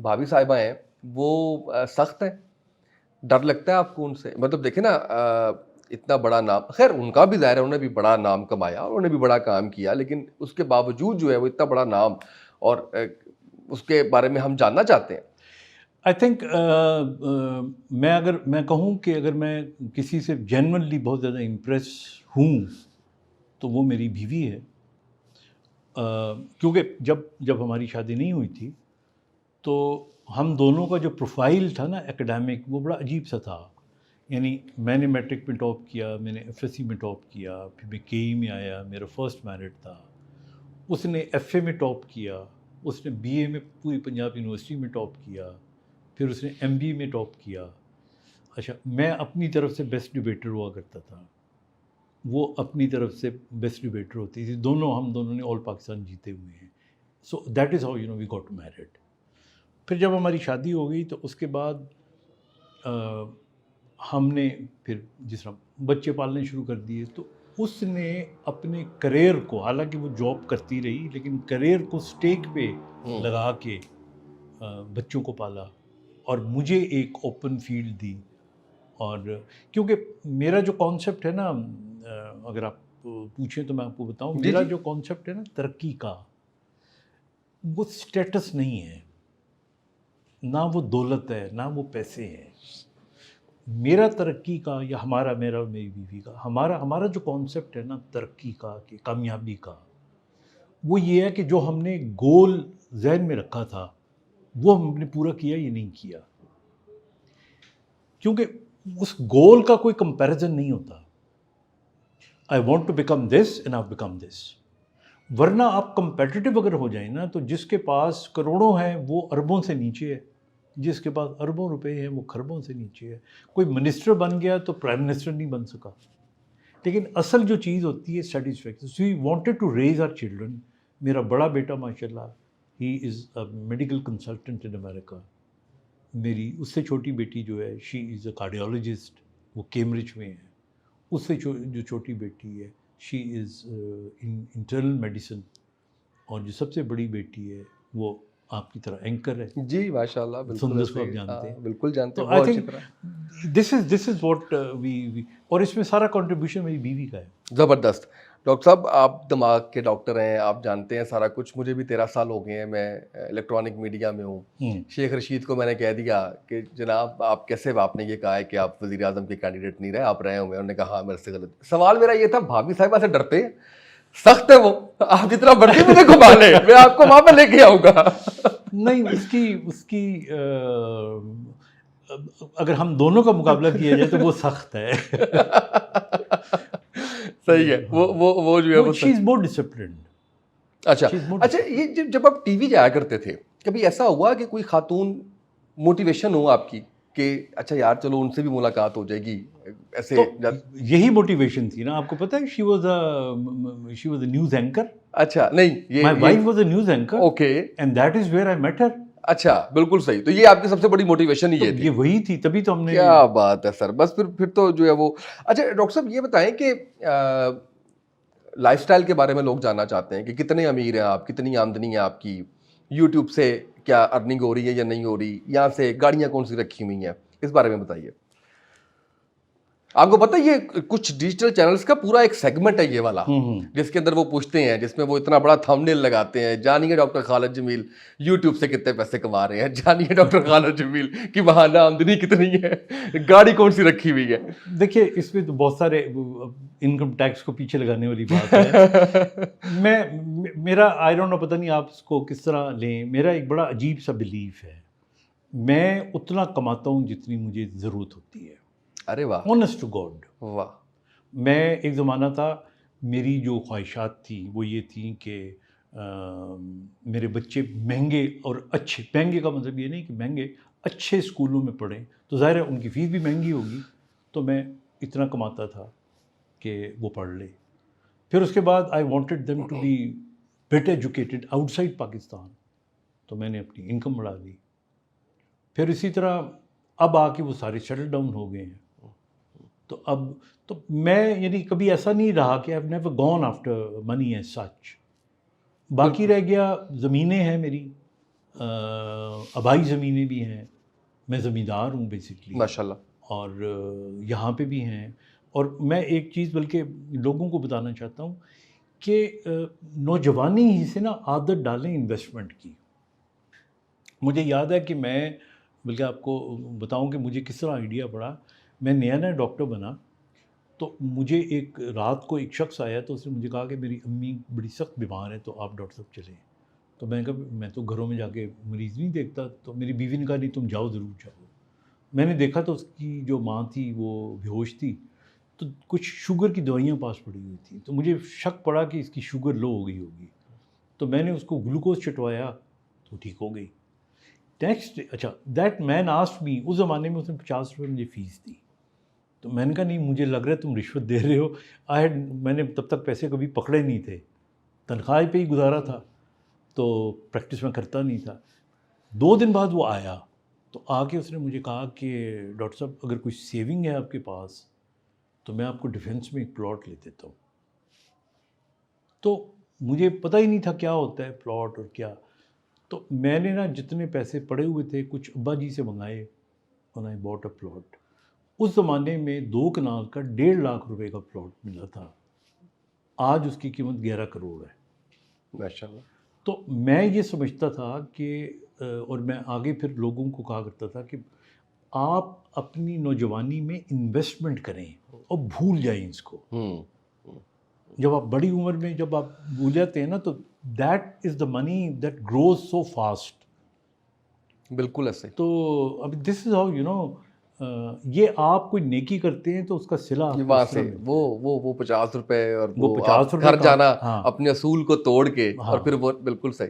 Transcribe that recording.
بھابھی صاحبہ ہیں وہ سخت ہیں, ڈر لگتا ہے آپ کو ان سے؟ مطلب دیکھیں نا اتنا بڑا نام, خیر ان کا بھی ظاہر ہے, انہوں نے بھی بڑا نام کمایا, انہوں نے بھی بڑا کام کیا, لیکن اس کے باوجود جو ہے وہ اتنا بڑا نام, اور اس کے بارے میں ہم جاننا چاہتے ہیں. آئی تھنک میں کہوں کہ اگر میں کسی سے جینونلی بہت زیادہ امپریس ہوں تو وہ میری بیوی ہے. کیونکہ جب ہماری شادی نہیں ہوئی تھی تو ہم دونوں کا جو پروفائل تھا نا ایکڈیمک, وہ بڑا عجیب سا تھا. یعنی میں نے میٹرک میں ٹاپ کیا, میں نے ایف ایس سی میں ٹاپ کیا, پھر میں کے ای میں آیا, میرا فرسٹ میرٹ تھا. اس نے ایف اے میں ٹاپ کیا, اس نے بی اے میں پوری پنجاب یونیورسٹی میں ٹاپ کیا, پھر اس نے ایم بی اے میں ٹاپ کیا. اچھا, میں اپنی طرف سے بیسٹ ڈبیٹر ہوا کرتا تھا, وہ اپنی طرف سے بیسٹ ڈبیٹر ہوتی تھی. ہم دونوں نے آل پاکستان جیتے ہوئے ہیں. So that is how we got married. پھر جب ہماری شادی ہو گئی تو اس کے بعد ہم نے پھر جس طرح بچے پالنے شروع کر دیے, تو اس نے اپنے کریئر کو, حالانکہ وہ جاب کرتی رہی لیکن کریئر کو سٹیک پہ لگا کے بچوں کو پالا, اور مجھے ایک اوپن فیلڈ دی. اور کیونکہ میرا جو کانسیپٹ ہے نا, اگر آپ پوچھیں تو میں آپ کو بتاؤں, میرا جو کانسیپٹ ہے نا ترقی کا, وہ سٹیٹس نہیں ہے, نہ وہ دولت ہے, نہ وہ پیسے ہیں. میرا ترقی کا یا میرا اور میری بیوی کا, ہمارا جو کانسیپٹ ہے نا ترقی کا, کہ کامیابی کا, وہ یہ ہے کہ جو ہم نے گول ذہن میں رکھا تھا وہ ہم نے پورا کیا یا نہیں کیا. کیونکہ اس گول کا کوئی کمپیریزن نہیں ہوتا. I want to become this and I become this. ورنہ آپ کمپیٹیٹو اگر ہو جائیں نا, تو جس کے پاس کروڑوں ہیں وہ اربوں سے نیچے ہے, جس کے پاس اربوں روپے ہیں وہ خربوں سے نیچے ہے. کوئی منسٹر بن گیا تو پرائم منسٹر نہیں بن سکا. لیکن اصل جو چیز ہوتی ہے satisfaction. So we wanted to raise our children. میرا بڑا بیٹا ماشاء اللہ ہی از اے میڈیکل کنسلٹنٹ ان امریکہ. میری اس سے چھوٹی بیٹی جو ہے شی از اے کارڈیالوجسٹ, وہ کیمبرج میں ہے. اس سے جو چھوٹی بیٹی ہے شی از ان انٹرنل میڈیسن. اور جو سب سے بڑی بیٹی ہے وہ آپ کی طرح اینکر ہے. جی ماشاء اللہ, بالکل آپ جانتے ہیں. بالکل جانتے تو ہیں, آئی بہت اچھی تھنک طرح. دس از واٹ وی, اور اس میں سارا کنٹریبیوشن میری بیوی کا ہے. زبردست. ڈاکٹر صاحب آپ دماغ کے ڈاکٹر ہیں, آپ جانتے ہیں سارا کچھ. مجھے بھی 13 سال ہو گئے ہیں, میں الیکٹرانک میڈیا میں ہوں. شیخ رشید کو میں نے کہہ دیا کہ جناب آپ کیسے, آپ نے یہ کہا ہے کہ آپ وزیر اعظم کے کینڈیڈیٹ نہیں رہے, آپ رہے ہوئے. انہوں نے کہا ہاں میرے سے غلط. سوال میرا یہ تھا, بھابھی صاحبہ سے ڈرتے ہیں؟ سخت ہے وہ, آپ جتنا بڑی مجھے گھما لیں, میں آپ کو وہاں پہ لے کے آؤں گا. نہیں, اس کی اگر ہم دونوں کا مقابلہ کیا جائے تو وہ سخت ہے. صحیح ہے, وہ جو ہے وہ شی از مور ڈسپلنڈ. اچھا یہ جب آپ ٹی وی جایا کرتے تھے, کبھی ایسا ہوا کہ کوئی خاتون موٹیویشن ہو آپ کی کہ اچھا یار چلو ان سے بھی ملاقات ہو جائے گی ایسے؟ یہی موٹیویشن تھی نا. آپ کو پتہ ہے she was a news anchor. اچھا نہیں, my wife was a news anchor. Okay, and that is where I met her. اچھا بالکل صحیح. تو یہ آپ کی سب سے بڑی موٹیویشن ہی یہ وہی تھی, تبھی تو ہم نے. کیا بات ہے سر, بس پھر تو جو ہے وہ. اچھا ڈاکٹر صاحب یہ بتائیں کہ لائف سٹائل کے بارے میں لوگ جاننا چاہتے ہیں کہ کتنے امیر ہیں آپ, کتنی آمدنی ہے آپ کی, یوٹیوب سے کیا ارننگ ہو رہی ہے یا نہیں ہو رہی, یہاں سے گاڑیاں کون سی رکھی ہوئی ہیں, اس بارے میں بتائیے. آپ کو پتہ یہ کچھ ڈیجیٹل چینلز کا پورا ایک سیگمنٹ ہے یہ والا, جس کے اندر وہ پوچھتے ہیں, جس میں وہ اتنا بڑا تھمبنیل لگاتے ہیں, جانیے ڈاکٹر خالد جمیل یوٹیوب سے کتنے پیسے کما رہے ہیں, جانیے ڈاکٹر خالد جمیل کی ماہانہ آمدنی کتنی ہے, گاڑی کون سی رکھی ہوئی ہے. دیکھیے اس میں تو بہت سارے انکم ٹیکس کو پیچھے لگانے والی بات ہے. میرا آئی ڈونٹ نو, پتہ نہیں آپ اس کو کس طرح لیں. میرا ایک بڑا عجیب سا بلیف ہے, میں اتنا کماتا ہوں جتنی مجھے ضرورت ہوتی ہے. ارے واہ, آنیسٹ ٹو گاڈ. واہ. میں ایک زمانہ تھا, میری جو خواہشات تھیں وہ یہ تھیں کہ میرے بچے مہنگے اور اچھے, مہنگے کا مطلب یہ نہیں کہ مہنگے, اچھے اسکولوں میں پڑھیں, تو ظاہر ہے ان کی فیس بھی مہنگی ہوگی, تو میں اتنا کماتا تھا کہ وہ پڑھ لے. پھر اس کے بعد I wanted them to be better educated outside Pakistan, تو میں نے اپنی انکم بڑھا دی. پھر اسی طرح اب آ کے وہ سارے سیٹل ڈاؤن ہو گئے ہیں. تو اب تو میں یعنی کبھی ایسا نہیں رہا کہ I've never gone after money as such. باقی رہ گیا زمینیں ہیں میری, آبائی زمینیں بھی ہیں، میں زمیندار ہوں بیسکلی، ماشاء اللہ. اور یہاں پہ بھی ہیں. اور میں ایک چیز بلکہ لوگوں کو بتانا چاہتا ہوں کہ نوجوانی ہی سے نا عادت ڈالیں انویسٹمنٹ کی. مجھے یاد ہے کہ میں بلکہ آپ کو بتاؤں کہ مجھے کس طرح آئیڈیا پڑا. میں نیا ڈاکٹر بنا تو مجھے ایک رات کو ایک شخص آیا تو اس نے مجھے کہا کہ میری امی بڑی سخت بیمار ہے تو آپ ڈاکٹر صاحب چلیں. تو میں نے کہا میں تو گھروں میں جا کے مریض نہیں دیکھتا. تو میری بیوی نے کہا نہیں تم جاؤ، ضرور جاؤ. میں نے دیکھا تو اس کی جو ماں تھی وہ بیہوش تھی، تو کچھ شوگر کی دوائیاں پاس پڑی ہوئی تھیں. تو مجھے شک پڑا کہ اس کی شوگر لو ہو گئی ہوگی. تو میں نے اس کو گلوکوز چٹوایا تو ٹھیک ہو گئی. نیکسٹ اچھا دیٹ مین آسکڈ می، اس زمانے میں اس نے 50 روپے مجھے فیس دی. تو میں نے کہا نہیں مجھے لگ رہا ہے تم رشوت دے رہے ہو. میں نے تب تک پیسے کبھی پکڑے نہیں تھے، تنخواہ پہ ہی گزارا تھا، تو پریکٹس میں کرتا نہیں تھا. 2 دن بعد وہ آیا تو آ کے اس نے مجھے کہا کہ ڈاکٹر صاحب اگر کوئی سیونگ ہے آپ کے پاس تو میں آپ کو ڈیفینس میں ایک پلاٹ لے دیتا ہوں. تو مجھے پتہ ہی نہیں تھا کیا ہوتا ہے پلاٹ اور کیا. تو میں نے نا جتنے پیسے پڑے ہوئے تھے کچھ ابا جی سے منگائے، اور آئی باٹ اے پلاٹ. اس زمانے میں 2 کنال کا 1.5 لاکھ روپے کا پلاٹ ملا تھا. آج اس کی قیمت 11 کروڑ ہے. ماشاء اللہ. تو میں یہ سمجھتا تھا کہ اور میں آگے پھر لوگوں کو کہا کرتا تھا کہ آپ اپنی نوجوانی میں انویسٹمنٹ کریں اور بھول جائیں اس کو. جب آپ بڑی عمر میں جب آپ بھول جاتے ہیں نا تو that is the money that grows so fast. بالکل ایسے. تو ابھی دس از ہاؤ یو نو، یہ آپ کوئی نیکی کرتے ہیں تو اس کا صلہ آپ کو وہاں اس طرح سے ملتا ہے. وہ 50 روپے اور وہ وہ 50 آپ روپے گھر کا، جانا ہاں اپنے اصول کو توڑ کے، اور ہاں. پھر وہ بالکل صحیح.